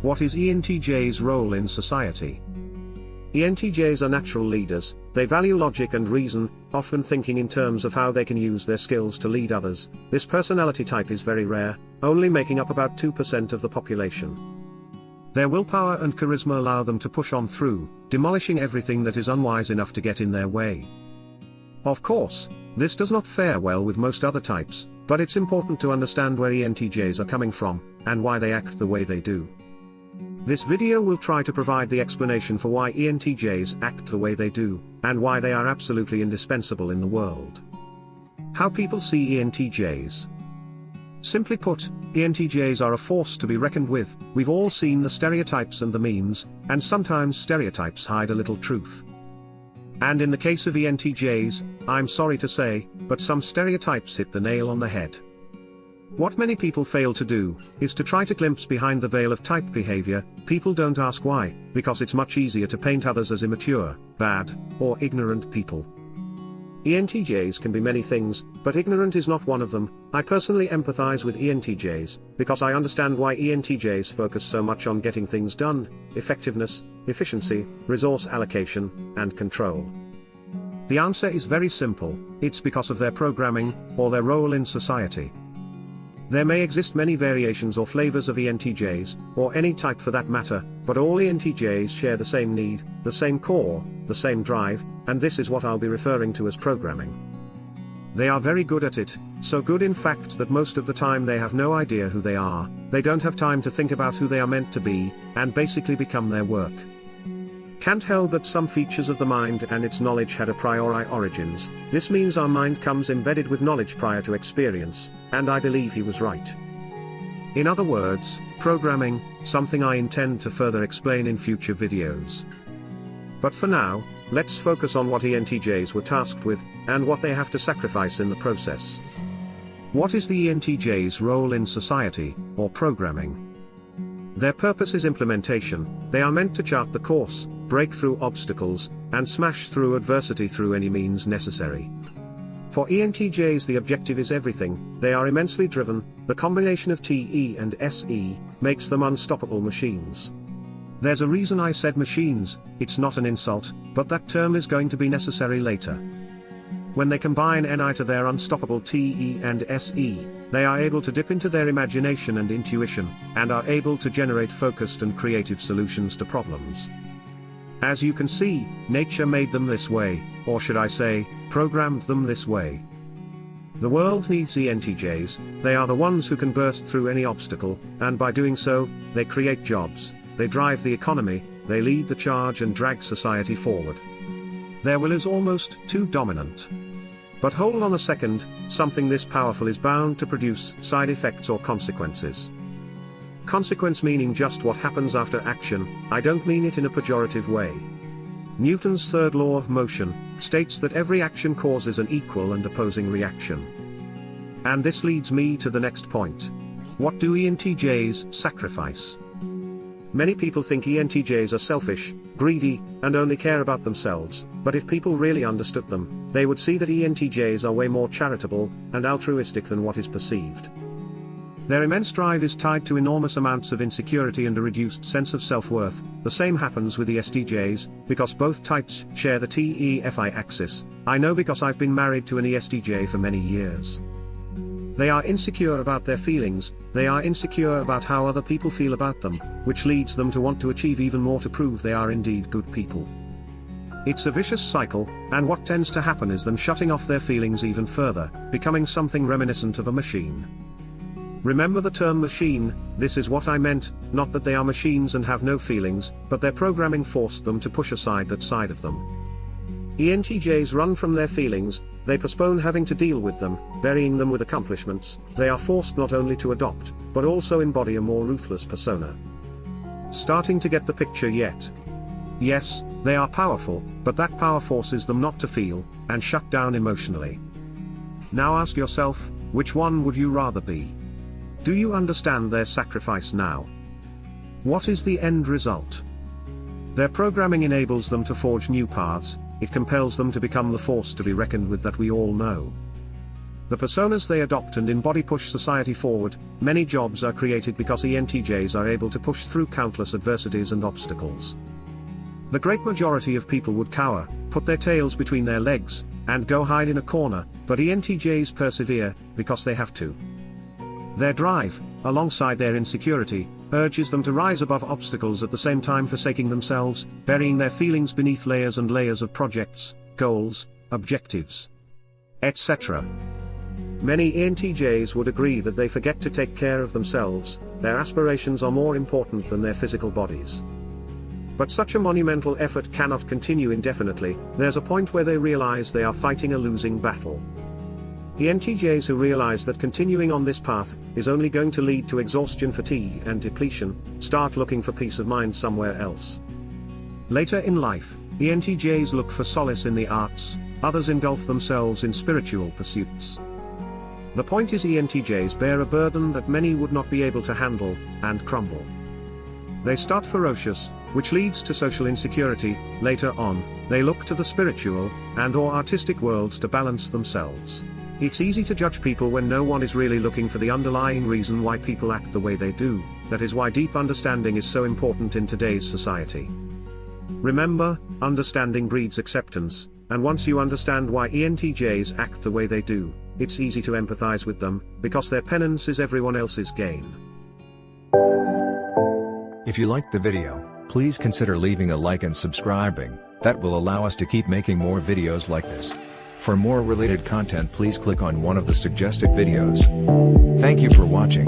What is ENTJ's role in society? ENTJs are natural leaders. They value logic and reason, often thinking in terms of how they can use their skills to lead others. This personality type is very rare, only making up about 2% of the population. Their willpower and charisma allow them to push on through, demolishing everything that is unwise enough to get in their way. Of course, this does not fare well with most other types, but it's important to understand where ENTJs are coming from, and why they act the way they do. This video will try to provide the explanation for why ENTJs act the way they do, and why they are absolutely indispensable in the world. How people see ENTJs. Simply put, ENTJs are a force to be reckoned with. We've all seen the stereotypes and the memes, and sometimes stereotypes hide a little truth. And in the case of ENTJs, I'm sorry to say, but some stereotypes hit the nail on the head. What many people fail to do, is to try to glimpse behind the veil of type behavior. People don't ask why, because it's much easier to paint others as immature, bad, or ignorant people. ENTJs can be many things, but ignorant is not one of them. I personally empathize with ENTJs, because I understand why ENTJs focus so much on getting things done, effectiveness, efficiency, resource allocation, and control. The answer is very simple: it's because of their programming, or their role in society. There may exist many variations or flavors of ENTJs, or any type for that matter, but all ENTJs share the same need, the same core, the same drive, and this is what I'll be referring to as programming. They are very good at it, so good in fact that most of the time they have no idea who they are. They don't have time to think about who they are meant to be, and basically become their work. Kant held that some features of the mind and its knowledge had a priori origins. This means our mind comes embedded with knowledge prior to experience, and I believe he was right. In other words, programming, something I intend to further explain in future videos. But for now, let's focus on what ENTJs were tasked with, and what they have to sacrifice in the process. What is the ENTJ's role in society, or programming? Their purpose is implementation. They are meant to chart the course, break through obstacles, and smash through adversity through any means necessary. For ENTJs the objective is everything. They are immensely driven. The combination of TE and SE makes them unstoppable machines. There's a reason I said machines. It's not an insult, but that term is going to be necessary later. When they combine NI to their unstoppable TE and SE, they are able to dip into their imagination and intuition, and are able to generate focused and creative solutions to problems. As you can see, nature made them this way, or should I say, programmed them this way. The world needs ENTJs. They are the ones who can burst through any obstacle, and by doing so, they create jobs, they drive the economy, they lead the charge and drag society forward. Their will is almost too dominant. But hold on a second, something this powerful is bound to produce side effects or consequences. Consequence meaning just what happens after action. I don't mean it in a pejorative way. Newton's third law of motion states that every action causes an equal and opposing reaction. And this leads me to the next point. What do ENTJs sacrifice? Many people think ENTJs are selfish, greedy, and only care about themselves, but if people really understood them, they would see that ENTJs are way more charitable and altruistic than what is perceived. Their immense drive is tied to enormous amounts of insecurity and a reduced sense of self-worth. The same happens with ESTJs, because both types share the TE-FI axis. I know because I've been married to an ESTJ for many years. They are insecure about their feelings, they are insecure about how other people feel about them, which leads them to want to achieve even more to prove they are indeed good people. It's a vicious cycle, and what tends to happen is them shutting off their feelings even further, becoming something reminiscent of a machine. Remember the term machine. This is what I meant, not that they are machines and have no feelings, but their programming forced them to push aside that side of them. ENTJs run from their feelings, they postpone having to deal with them, burying them with accomplishments. They are forced not only to adopt, but also embody a more ruthless persona. Starting to get the picture yet? Yes, they are powerful, but that power forces them not to feel, and shut down emotionally. Now ask yourself, which one would you rather be? Do you understand their sacrifice now? What is the end result? Their programming enables them to forge new paths. It compels them to become the force to be reckoned with that we all know. The personas they adopt and embody push society forward. Many jobs are created because ENTJs are able to push through countless adversities and obstacles. The great majority of people would cower, put their tails between their legs, and go hide in a corner, but ENTJs persevere, because they have to. Their drive, alongside their insecurity, urges them to rise above obstacles at the same time forsaking themselves, burying their feelings beneath layers and layers of projects, goals, objectives, etc. Many ENTJs would agree that they forget to take care of themselves. Their aspirations are more important than their physical bodies. But such a monumental effort cannot continue indefinitely. There's a point where they realize they are fighting a losing battle. ENTJs who realize that continuing on this path is only going to lead to exhaustion, fatigue, and depletion, start looking for peace of mind somewhere else. Later in life, ENTJs look for solace in the arts, others engulf themselves in spiritual pursuits. The point is, ENTJs bear a burden that many would not be able to handle, and crumble. They start ferocious, which leads to social insecurity. Later on, they look to the spiritual and/or artistic worlds to balance themselves. It's easy to judge people when no one is really looking for the underlying reason why people act the way they do. That is why deep understanding is so important in today's society. Remember, understanding breeds acceptance, and once you understand why ENTJs act the way they do, it's easy to empathize with them, because their penance is everyone else's gain. If you liked the video, please consider leaving a like and subscribing. That will allow us to keep making more videos like this. For more related content, please click on one of the suggested videos. Thank you for watching.